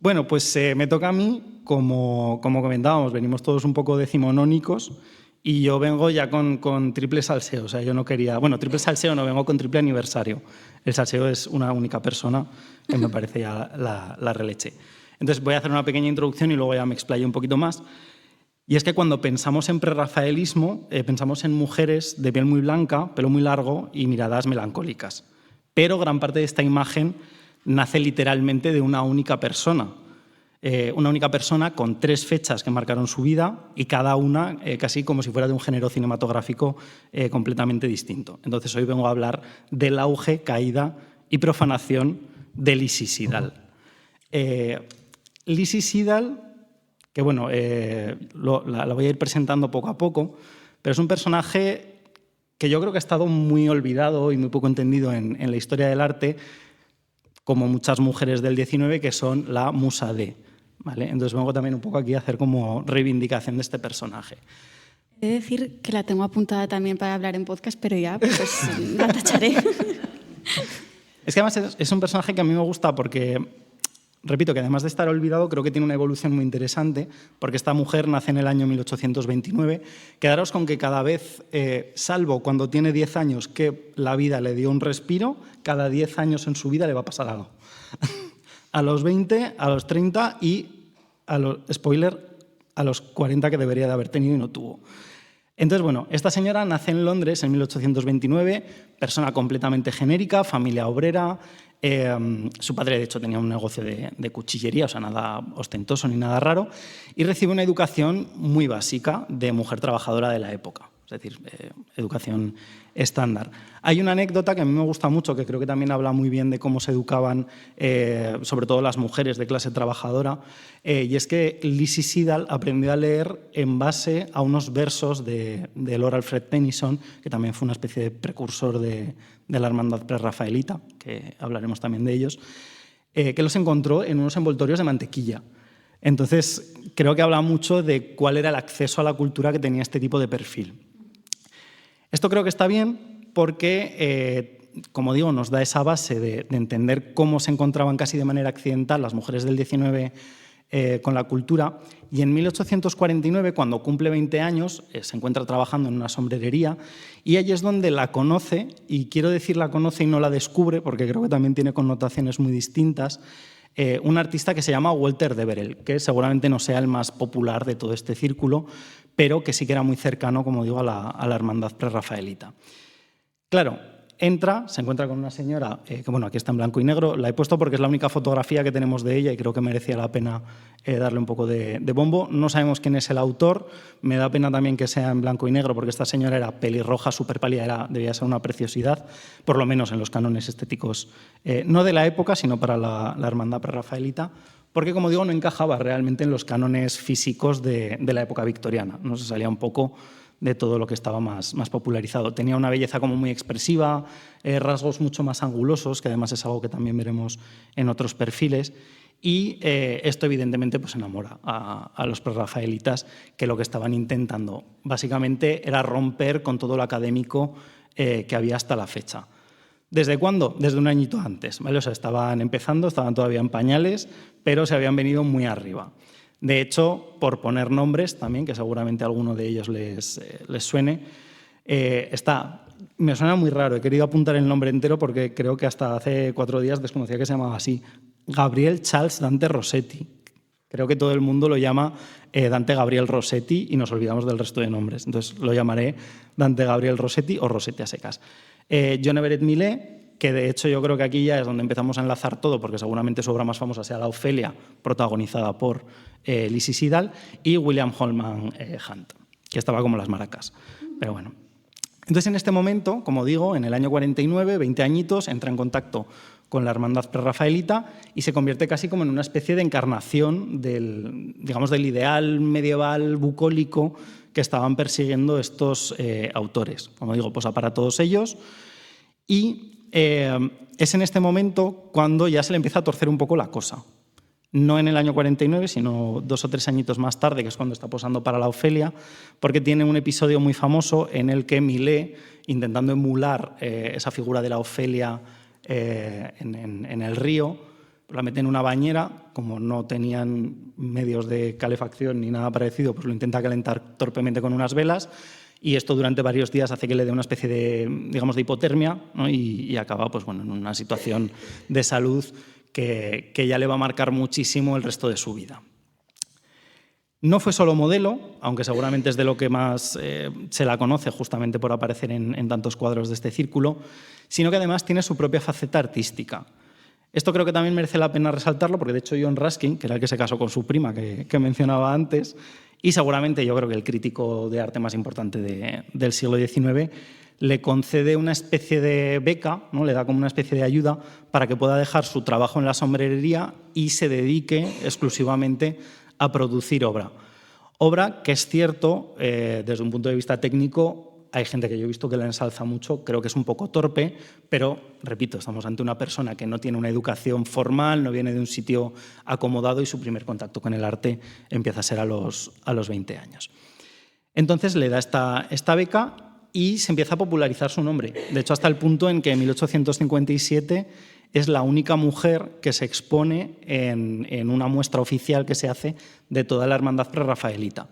Bueno, pues me toca a mí, como comentábamos, venimos todos un poco decimonónicos y yo vengo ya con triple salseo. O sea, yo no quería... Bueno, triple salseo no, vengo con triple aniversario. El salseo es una única persona, que me parece ya la releche. Entonces voy a hacer una pequeña introducción y luego ya me explayo un poquito más. Y es que cuando pensamos en prerrafaelismo, pensamos en mujeres de piel muy blanca, pelo muy largo y miradas melancólicas. Pero gran parte de esta imagen nace literalmente de una única persona. Una única persona con 3 fechas que marcaron su vida y cada una casi como si fuera de un género cinematográfico completamente distinto. Entonces hoy vengo a hablar del auge, caída y profanación de Lizzie Siddal. Lizzie Siddal, que bueno, la voy a ir presentando poco a poco, pero es un personaje que yo creo que ha estado muy olvidado y muy poco entendido en la historia del arte, como muchas mujeres del 19 que son la musa de. ¿Vale? Entonces vengo también un poco aquí a hacer como reivindicación de este personaje. He de decir que la tengo apuntada también para hablar en podcast, pero ya pues la tacharé. Es que además es un personaje que a mí me gusta porque, repito, que además de estar olvidado, creo que tiene una evolución muy interesante, porque esta mujer nace en el año 1829. Quedaros con que cada vez, salvo cuando tiene 10 años que la vida le dio un respiro, cada 10 años en su vida le va a pasar algo. A los 20, a los 30 y, spoiler, a los 40 que debería de haber tenido y no tuvo. Entonces, bueno, esta señora nace en Londres en 1829, persona completamente genérica, familia obrera. Su padre, de hecho, tenía un negocio de cuchillería, o sea, nada ostentoso ni nada raro, y recibe una educación muy básica de mujer trabajadora de la época, es decir, educación estándar. Hay una anécdota que a mí me gusta mucho, que creo que también habla muy bien de cómo se educaban, sobre todo las mujeres de clase trabajadora, y es que Lizzie Siddal aprendió a leer en base a unos versos de Lord Alfred Tennyson, que también fue una especie de precursor de la hermandad prerrafaelita, que hablaremos también de ellos, que los encontró en unos envoltorios de mantequilla. Entonces, creo que habla mucho de cuál era el acceso a la cultura que tenía este tipo de perfil. Esto creo que está bien porque, como digo, nos da esa base de entender cómo se encontraban casi de manera accidental las mujeres del 19 con la cultura, y en 1849, cuando cumple 20 años, se encuentra trabajando en una sombrerería y allí es donde la conoce, y quiero decir la conoce y no la descubre porque creo que también tiene connotaciones muy distintas, un artista que se llama Walter Deverell, que seguramente no sea el más popular de todo este círculo, pero que sí que era muy cercano, como digo, a la hermandad prerrafaelita. Claro, entra, se encuentra con una señora, que bueno, aquí está en blanco y negro, la he puesto porque es la única fotografía que tenemos de ella y creo que merecía la pena darle un poco de bombo. No sabemos quién es el autor, me da pena también que sea en blanco y negro porque esta señora era pelirroja, súper pálida, debía ser una preciosidad, por lo menos en los cánones estéticos, no de la época, sino para la hermandad prerrafaelita, porque, como digo, no encajaba realmente en los cánones físicos de la época victoriana, no se salía un poco de todo lo que estaba más popularizado. Tenía una belleza como muy expresiva, rasgos mucho más angulosos, que además es algo que también veremos en otros perfiles, y esto evidentemente pues enamora a los prerrafaelitas, que lo que estaban intentando básicamente era romper con todo lo académico que había hasta la fecha. ¿Desde cuándo? Desde un añito antes, ¿vale? O sea, estaban empezando, estaban todavía en pañales, pero se habían venido muy arriba. De hecho, por poner nombres también, que seguramente a alguno de ellos les suene, me suena muy raro, he querido apuntar el nombre entero porque creo que hasta hace 4 días desconocía que se llamaba así, Gabriel Charles Dante Rossetti. Creo que todo el mundo lo llama Dante Gabriel Rossetti y nos olvidamos del resto de nombres. Entonces lo llamaré Dante Gabriel Rossetti o Rossetti a secas. John Everett Millais, que de hecho yo creo que aquí ya es donde empezamos a enlazar todo, porque seguramente su obra más famosa sea La Ofelia, protagonizada por Lizzie Siddal, y William Holman Hunt, que estaba como las maracas. Pero bueno. Entonces, en este momento, como digo, en el año 49, 20 añitos, entra en contacto con la hermandad prerrafaelita y se convierte casi como en una especie de encarnación del ideal medieval bucólico que estaban persiguiendo estos autores. Como digo, posa para todos ellos. Y es en este momento cuando ya se le empieza a torcer un poco la cosa. No en el año 49, sino 2 o 3 añitos más tarde, que es cuando está posando para la Ofelia, porque tiene un episodio muy famoso en el que Millais, intentando emular esa figura de la Ofelia en el río, la mete en una bañera, como no tenían medios de calefacción ni nada parecido, pues lo intenta calentar torpemente con unas velas, y esto durante varios días hace que le dé una especie de, digamos, de hipotermia, ¿no? y acaba pues, bueno, en una situación de salud que ya le va a marcar muchísimo el resto de su vida. No fue solo modelo, aunque seguramente es de lo que más se la conoce justamente por aparecer en tantos cuadros de este círculo, sino que además tiene su propia faceta artística. Esto creo que también merece la pena resaltarlo, porque de hecho John Ruskin, que era el que se casó con su prima que mencionaba antes, y seguramente yo creo que el crítico de arte más importante del siglo XIX, le concede una especie de beca, ¿no? Le da como una especie de ayuda para que pueda dejar su trabajo en la sombrerería y se dedique exclusivamente a producir obra. Obra que es cierto, desde un punto de vista técnico, hay gente que yo he visto que la ensalza mucho, creo que es un poco torpe, pero, repito, estamos ante una persona que no tiene una educación formal, no viene de un sitio acomodado y su primer contacto con el arte empieza a ser a los 20 años. Entonces le da esta beca y se empieza a popularizar su nombre. De hecho, hasta el punto en que en 1857 es la única mujer que se expone en una muestra oficial que se hace de toda la hermandad prerrafaelita.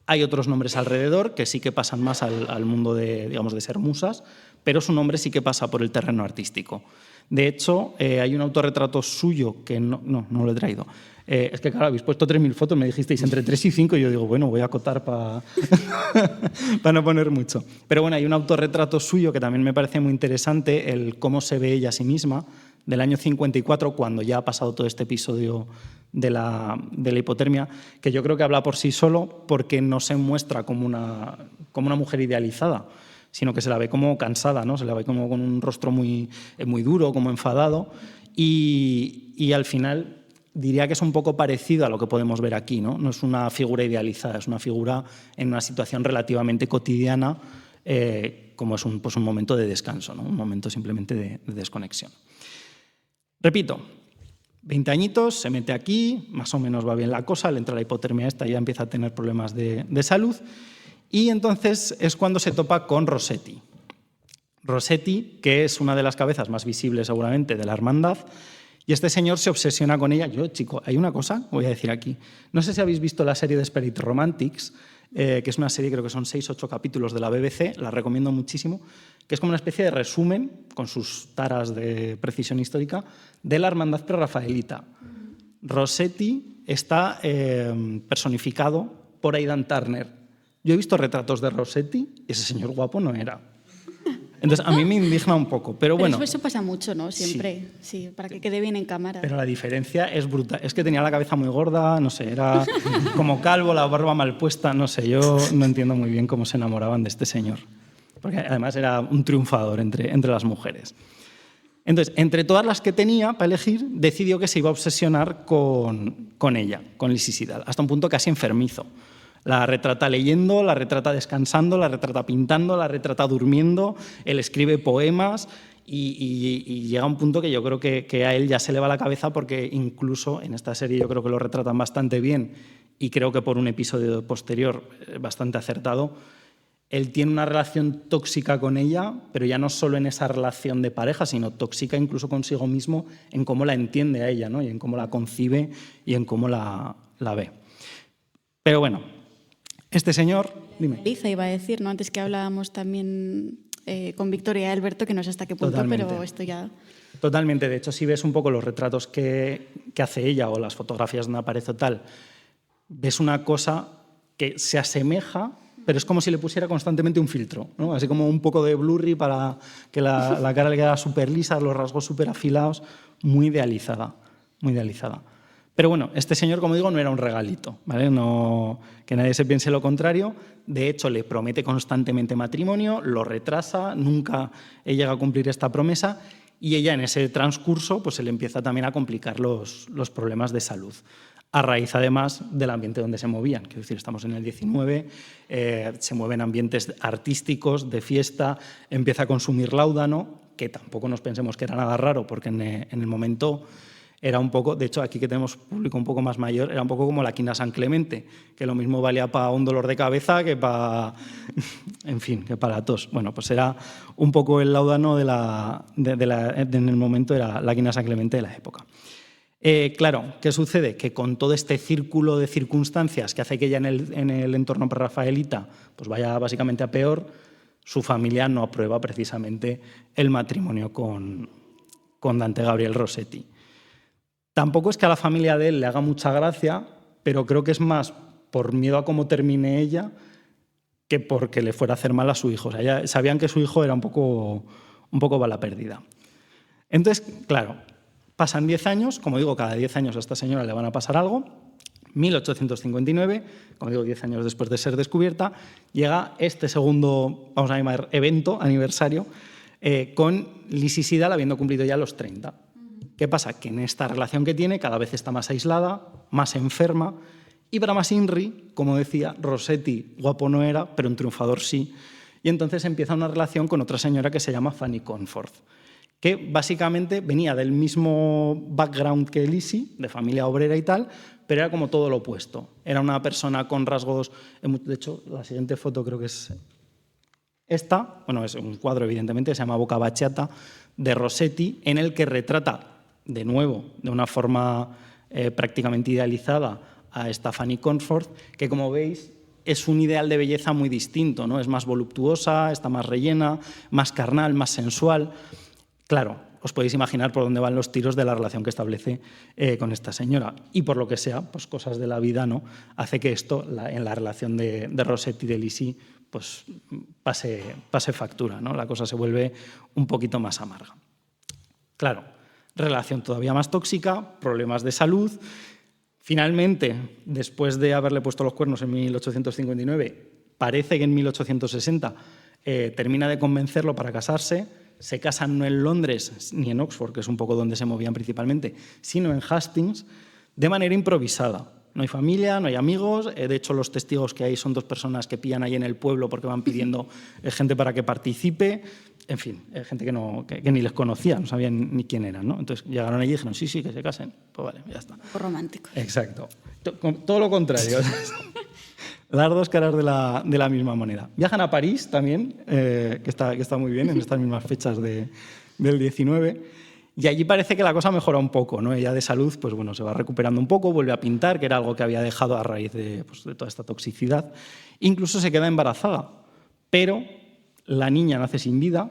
Hay otros nombres alrededor que sí que pasan más al mundo de, digamos, de ser musas, pero su nombre sí que pasa por el terreno artístico. De hecho, hay un autorretrato suyo que no lo he traído. Es que, claro, habéis puesto 3.000 fotos, me dijisteis entre 3 y 5, y yo digo, bueno, voy a acotar para no poner mucho. Pero bueno, hay un autorretrato suyo que también me parece muy interesante, el cómo se ve ella a sí misma, del año 54, cuando ya ha pasado todo este episodio de la hipotermia, que yo creo que habla por sí solo, porque no se muestra como una mujer idealizada, sino que se la ve como cansada, ¿no? Se la ve como con un rostro muy duro, como enfadado, y al final diría que es un poco parecido a lo que podemos ver aquí, ¿no? No es una figura idealizada, es una figura en una situación relativamente cotidiana, como es un momento de descanso, ¿no? Un momento simplemente de desconexión. Repito, 20 añitos, se mete aquí, más o menos va bien la cosa, le entra la hipotermia esta y ya empieza a tener problemas de salud, y entonces es cuando se topa con Rossetti. Rossetti, que es una de las cabezas más visibles seguramente de la hermandad, y este señor se obsesiona con ella. Yo, chico, hay una cosa, voy a decir aquí. No sé si habéis visto la serie de Spirit Romantics, que es una serie, creo que son 6 o 8 capítulos de la BBC, la recomiendo muchísimo, que es como una especie de resumen, con sus taras de precisión histórica, de la hermandad prerrafaelita. Rossetti está personificado por Aidan Turner. Yo he visto retratos de Rossetti y ese señor guapo no era. Entonces, a mí me indigna un poco, pero bueno. Eso pasa mucho, ¿no? Siempre, sí, para que quede bien en cámara. Pero la diferencia es brutal. Es que tenía la cabeza muy gorda, no sé, era como calvo, la barba mal puesta, no sé, yo no entiendo muy bien cómo se enamoraban de este señor. Porque además era un triunfador entre las mujeres. Entonces, entre todas las que tenía para elegir, decidió que se iba a obsesionar con ella, con Lysistrata, hasta un punto casi enfermizo. La retrata leyendo, la retrata descansando, la retrata pintando, la retrata durmiendo, él escribe poemas y llega a un punto que yo creo que a él ya se le va la cabeza, porque incluso en esta serie yo creo que lo retratan bastante bien y creo que por un episodio posterior bastante acertado. Él tiene una relación tóxica con ella, pero ya no solo en esa relación de pareja, sino tóxica incluso consigo mismo en cómo la entiende a ella, ¿no? Y en cómo la concibe y en cómo la ve. Pero bueno, este señor... Dime. Liza iba a decir, ¿no? Antes que hablábamos también con Victoria y Alberto, que no sé hasta qué punto, totalmente. Pero esto ya... Totalmente. De hecho, si ves un poco los retratos que hace ella o las fotografías donde aparece tal, ves una cosa que se asemeja, pero es como si le pusiera constantemente un filtro, ¿no? Así como un poco de blurry para que la cara le quedara súper lisa, los rasgos súper afilados, muy idealizada, muy idealizada. Pero bueno, este señor, como digo, no era un regalito, ¿vale? No, que nadie se piense lo contrario. De hecho, le promete constantemente matrimonio, lo retrasa, nunca llega a cumplir esta promesa, y ella en ese transcurso pues, se le empieza también a complicar los problemas de salud, a raíz además del ambiente donde se movían. Quiero decir, estamos en el 19, se mueven ambientes artísticos, de fiesta, empieza a consumir láudano, que tampoco nos pensemos que era nada raro, porque en el momento... Era un poco, de hecho, aquí que tenemos público un poco más mayor, era un poco como la quina San Clemente, que lo mismo valía para un dolor de cabeza que para, en fin, que para la tos. Bueno, pues era un poco el láudano en el momento era la quina San Clemente de la época. Claro, ¿qué sucede? Que con todo este círculo de circunstancias que hace que ella en el entorno prerrafaelita pues vaya básicamente a peor, su familia no aprueba precisamente el matrimonio con Dante Gabriel Rossetti. Tampoco es que a la familia de él le haga mucha gracia, pero creo que es más por miedo a cómo termine ella que porque le fuera a hacer mal a su hijo. O sea, ya sabían que su hijo era un poco bala perdida. Entonces, claro, pasan 10 años, como digo, cada 10 años a esta señora le van a pasar algo. 1859, como digo, 10 años después de ser descubierta, llega este segundo, vamos a llamar, evento, aniversario, con Lizzie Siddal habiendo cumplido ya los 30. ¿Qué pasa? Que en esta relación que tiene cada vez está más aislada, más enferma, y para más Inri, como decía, Rossetti guapo no era, pero un triunfador sí, y entonces empieza una relación con otra señora que se llama Fanny Cornforth, que básicamente venía del mismo background que Lizzie, de familia obrera y tal, pero era como todo lo opuesto. Era una persona con rasgos... De hecho, la siguiente foto creo que es esta, bueno, es un cuadro evidentemente, se llama Boca Baciata, de Rossetti, en el que retrata, de nuevo, de una forma prácticamente idealizada, a esta Fanny Cornforth, que como veis es un ideal de belleza muy distinto, ¿no? Es más voluptuosa, está más rellena, más carnal, más sensual. Claro, os podéis imaginar por dónde van los tiros de la relación que establece con esta señora. Y por lo que sea, pues cosas de la vida, ¿no? Hace que esto, en la relación de Rossetti y de Lizzie, pues pase factura, ¿no? La cosa se vuelve un poquito más amarga. Claro, relación todavía más tóxica, problemas de salud. Finalmente, después de haberle puesto los cuernos en 1859, parece que en 1860 termina de convencerlo para casarse. Se casan no en Londres ni en Oxford, que es un poco donde se movían principalmente, sino en Hastings, de manera improvisada. No hay familia, no hay amigos. De hecho, los testigos que hay son 2 personas que pillan ahí en el pueblo porque van pidiendo gente para que participe. En fin, gente que ni les conocía, no sabían ni quién eran, ¿no? Entonces llegaron allí y dijeron, sí, que se casen. Pues vale, ya está. Por romántico. Exacto. Todo lo contrario. Las 2 caras de la misma moneda. Viajan a París también, que está muy bien, en estas mismas fechas del 19. Y allí parece que la cosa mejora un poco, ¿no? Ella de salud, pues bueno, se va recuperando un poco, vuelve a pintar, que era algo que había dejado a raíz de toda esta toxicidad. Incluso se queda embarazada, pero la niña nace sin vida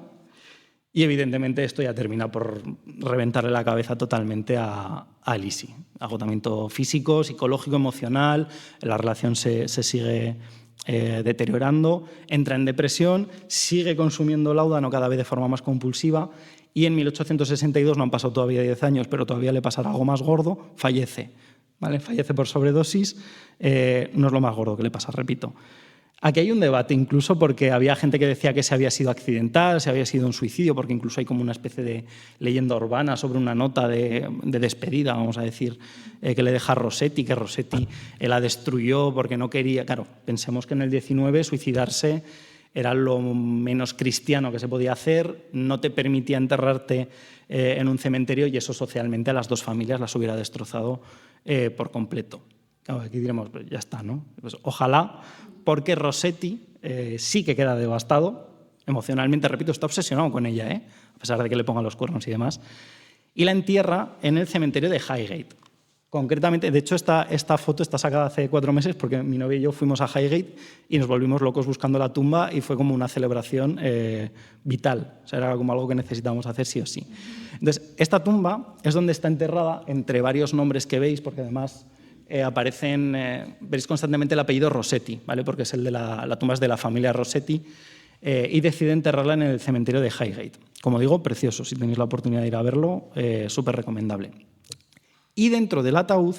y evidentemente esto ya termina por reventarle la cabeza totalmente a Lizzie. Agotamiento físico, psicológico, emocional, la relación se sigue deteriorando, entra en depresión, sigue consumiendo láudano cada vez de forma más compulsiva y en 1862, no han pasado todavía 10 años, pero todavía le pasará algo más gordo, fallece. ¿Vale? Fallece por sobredosis, no es lo más gordo que le pasa, repito. Aquí hay un debate incluso porque había gente que decía que se había sido accidental, se había sido un suicidio, porque incluso hay como una especie de leyenda urbana sobre una nota de despedida, vamos a decir, que le deja a Rossetti, que Rossetti la destruyó porque no quería... Claro, pensemos que en el 19 suicidarse era lo menos cristiano que se podía hacer, no te permitía enterrarte en un cementerio y eso socialmente a las 2 familias las hubiera destrozado por completo. Claro, aquí diremos, pues ya está, ¿no? Pues ojalá, porque Rossetti sí que queda devastado, emocionalmente, repito, está obsesionado con ella, a pesar de que le ponga los cuernos y demás, y la entierra en el cementerio de Highgate. Concretamente, de hecho, esta foto está sacada hace 4 meses porque mi novia y yo fuimos a Highgate y nos volvimos locos buscando la tumba y fue como una celebración vital. O sea, era como algo que necesitábamos hacer sí o sí. Entonces, esta tumba es donde está enterrada, entre varios nombres que veis, porque además veréis constantemente el apellido Rossetti, ¿vale? Porque es el de la tumba es de la familia Rossetti, y decide enterrarla en el cementerio de Highgate. Como digo, precioso, si tenéis la oportunidad de ir a verlo, súper recomendable. Y dentro del ataúd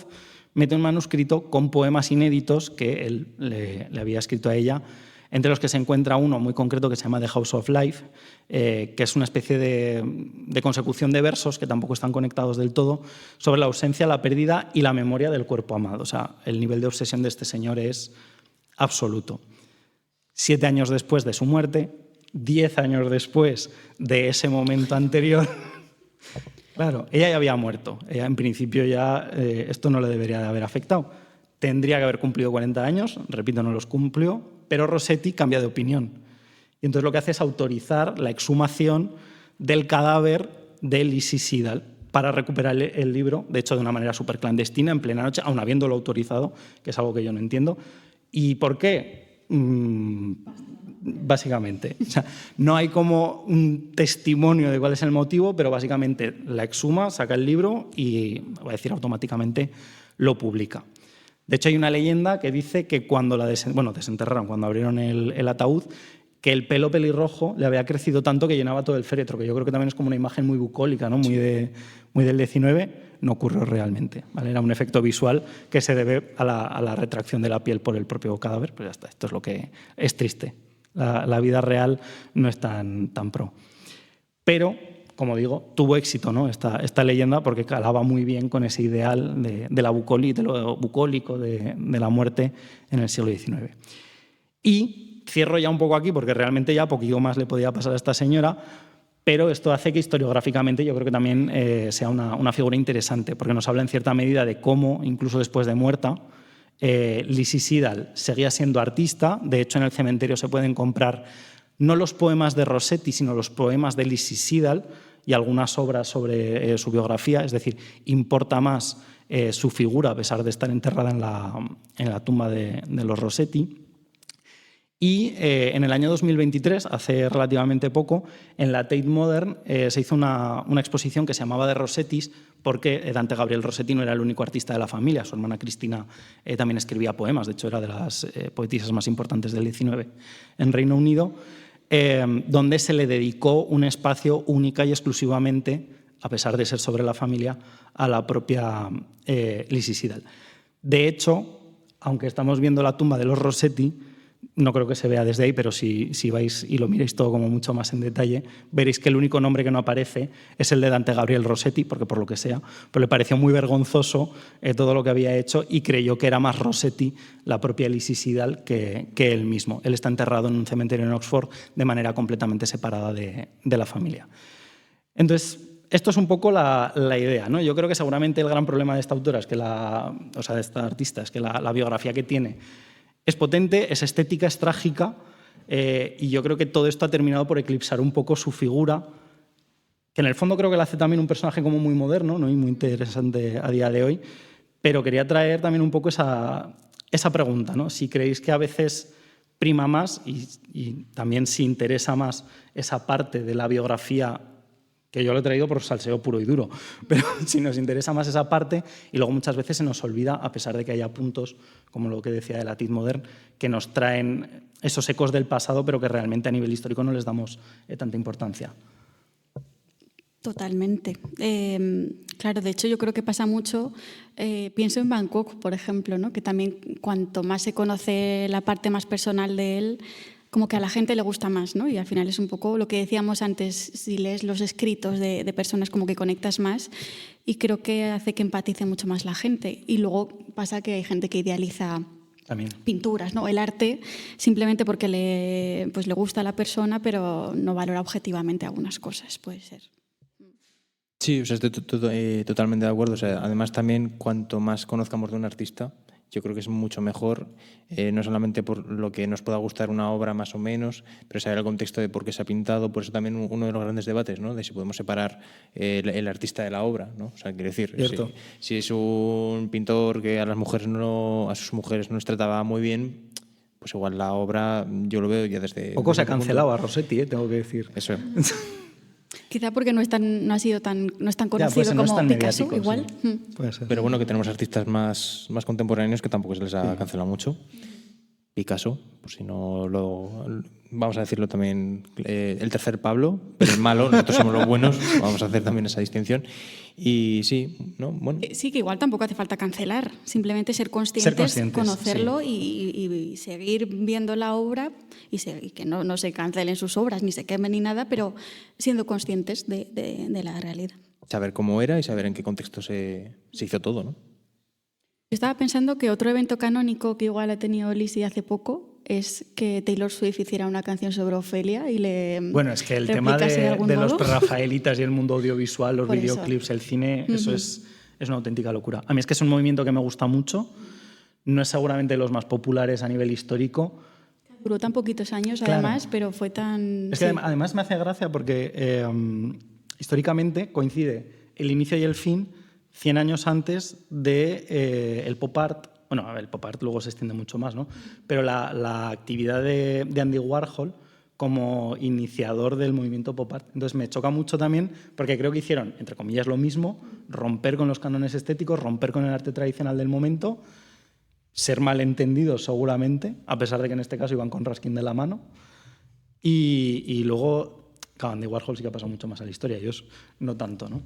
mete un manuscrito con poemas inéditos que él le había escrito a ella, entre los que se encuentra uno muy concreto que se llama The House of Life, que es una especie de consecución de versos que tampoco están conectados del todo, sobre la ausencia, la pérdida y la memoria del cuerpo amado. O sea, el nivel de obsesión de este señor es absoluto. 7 años después de su muerte, 10 años después de ese momento anterior... Claro, ella ya había muerto. Ella, en principio, ya esto no le debería de haber afectado. Tendría que haber cumplido 40 años, repito, no los cumplió, pero Rossetti cambia de opinión. Y entonces lo que hace es autorizar la exhumación del cadáver de Lizzie Siddal para recuperar el libro, de hecho de una manera súper clandestina, en plena noche, aun habiéndolo autorizado, que es algo que yo no entiendo. ¿Y por qué? Básicamente. O sea, no hay como un testimonio de cuál es el motivo, pero básicamente la exhuma, saca el libro y, voy a decir automáticamente, lo publica. De hecho, hay una leyenda que dice que cuando desenterraron, cuando abrieron el ataúd, que el pelo pelirrojo le había crecido tanto que llenaba todo el féretro, que yo creo que también es como una imagen muy bucólica, ¿no? Muy del 19, no ocurrió realmente, ¿vale? Era un efecto visual que se debe a la retracción de la piel por el propio cadáver, pero ya está, esto es lo que es triste. La vida real no es tan pro. Pero, como digo, tuvo éxito, ¿no? esta leyenda porque calaba muy bien con ese ideal de lo bucólico, de la muerte en el siglo XIX. Y cierro ya un poco aquí porque realmente ya poquito más le podía pasar a esta señora, pero esto hace que historiográficamente yo creo que también sea una figura interesante, porque nos habla en cierta medida de cómo, incluso después de muerta, Lizzie Siddal seguía siendo artista. De hecho, en el cementerio se pueden comprar no los poemas de Rossetti, sino los poemas de Lizzie Siddal y algunas obras sobre su biografía. Es decir, importa más su figura, a pesar de estar enterrada en la tumba de los Rossetti. Y en el año 2023, hace relativamente poco, en la Tate Modern se hizo una exposición que se llamaba de Rossettis, porque Dante Gabriel Rossetti no era el único artista de la familia. Su hermana Cristina también escribía poemas, de hecho era de las poetisas más importantes del XIX en Reino Unido, donde se le dedicó un espacio única y exclusivamente, a pesar de ser sobre la familia, a la propia Lizzie Siddal. De hecho, aunque estamos viendo la tumba de los Rossetti, no creo que se vea desde ahí, pero si vais y lo miráis todo como mucho más en detalle, veréis que el único nombre que no aparece es el de Dante Gabriel Rossetti, porque por lo que sea, pero le pareció muy vergonzoso todo lo que había hecho y creyó que era más Rossetti la propia Lizzie Siddal que él mismo. Él está enterrado en un cementerio en Oxford de manera completamente separada de la familia. Entonces, esto es un poco la idea, ¿no? Yo creo que seguramente el gran problema de esta autora, de esta artista, es que la biografía que tiene es potente, es estética, es trágica, y yo creo que todo esto ha terminado por eclipsar un poco su figura, que en el fondo creo que la hace también un personaje como muy moderno, ¿no? Y muy interesante a día de hoy, pero quería traer también un poco esa pregunta, ¿no? Si creéis que a veces prima más y también si interesa más esa parte de la biografía, que yo lo he traído por salseo puro y duro, pero si nos interesa más esa parte y luego muchas veces se nos olvida, a pesar de que haya puntos, como lo que decía de la Tate Modern, que nos traen esos ecos del pasado, pero que realmente a nivel histórico no les damos tanta importancia. Totalmente. Claro, de hecho yo creo que pasa mucho, pienso en Bangkok, por ejemplo, ¿no? Que también cuanto más se conoce la parte más personal de él, como que a la gente le gusta más, ¿no? Y al final es un poco lo que decíamos antes, si lees los escritos de personas como que conectas más y creo que hace que empatice mucho más la gente. Y luego pasa que hay gente que idealiza también pinturas, ¿no? El arte simplemente porque le gusta a la persona, pero no valora objetivamente algunas cosas, puede ser. Sí, o sea, estoy totalmente de acuerdo. O sea, además también cuanto más conozcamos de un artista, yo creo que es mucho mejor, no solamente por lo que nos pueda gustar una obra más o menos, pero saber el contexto de por qué se ha pintado. Por eso también uno de los grandes debates, ¿no? De si podemos separar el artista de la obra, ¿no? O sea, quiero decir, si es un pintor que a sus mujeres no les trataba muy bien, pues igual la obra yo lo veo ya desde... Poco se ha cancelado a Rossetti, tengo que decir. Eso. Quizá porque no es tan conocido no es como tan Picasso, mediático, igual. Sí. Puede ser. Pero bueno, que tenemos artistas más contemporáneos que tampoco se les ha cancelado mucho. Picasso, por si no vamos a decirlo también, el tercer Pablo, pero el malo, nosotros somos los buenos, vamos a hacer también esa distinción. Y sí, ¿no? Bueno. Sí, que igual tampoco hace falta cancelar, simplemente ser conscientes conocerlo sí. y seguir viendo la obra y que no se cancelen sus obras, ni se quemen ni nada, pero siendo conscientes de la realidad. Saber cómo era y saber en qué contexto se hizo todo, ¿no? Estaba pensando que otro evento canónico que igual ha tenido Lizzie hace poco es que Taylor Swift hiciera una canción sobre Ofelia y le... Bueno, es que el tema de los prerrafaelitas y el mundo audiovisual, los videoclips, el cine, eso es una auténtica locura. A mí es que es un movimiento que me gusta mucho, no es seguramente de los más populares a nivel histórico. Duró tan poquitos años, además, pero fue tan... Es que además me hace gracia porque históricamente coincide el inicio y el fin 100 años antes de el pop art. Bueno, a ver, el pop art luego se extiende mucho más, ¿no? Pero la actividad de Andy Warhol como iniciador del movimiento pop art. Entonces me choca mucho también porque creo que hicieron, entre comillas, lo mismo, romper con los cánones estéticos, romper con el arte tradicional del momento, ser malentendidos seguramente, a pesar de que en este caso iban con Ruskin de la mano. Y luego, claro, Andy Warhol sí que ha pasado mucho más a la historia, ellos no tanto, ¿no?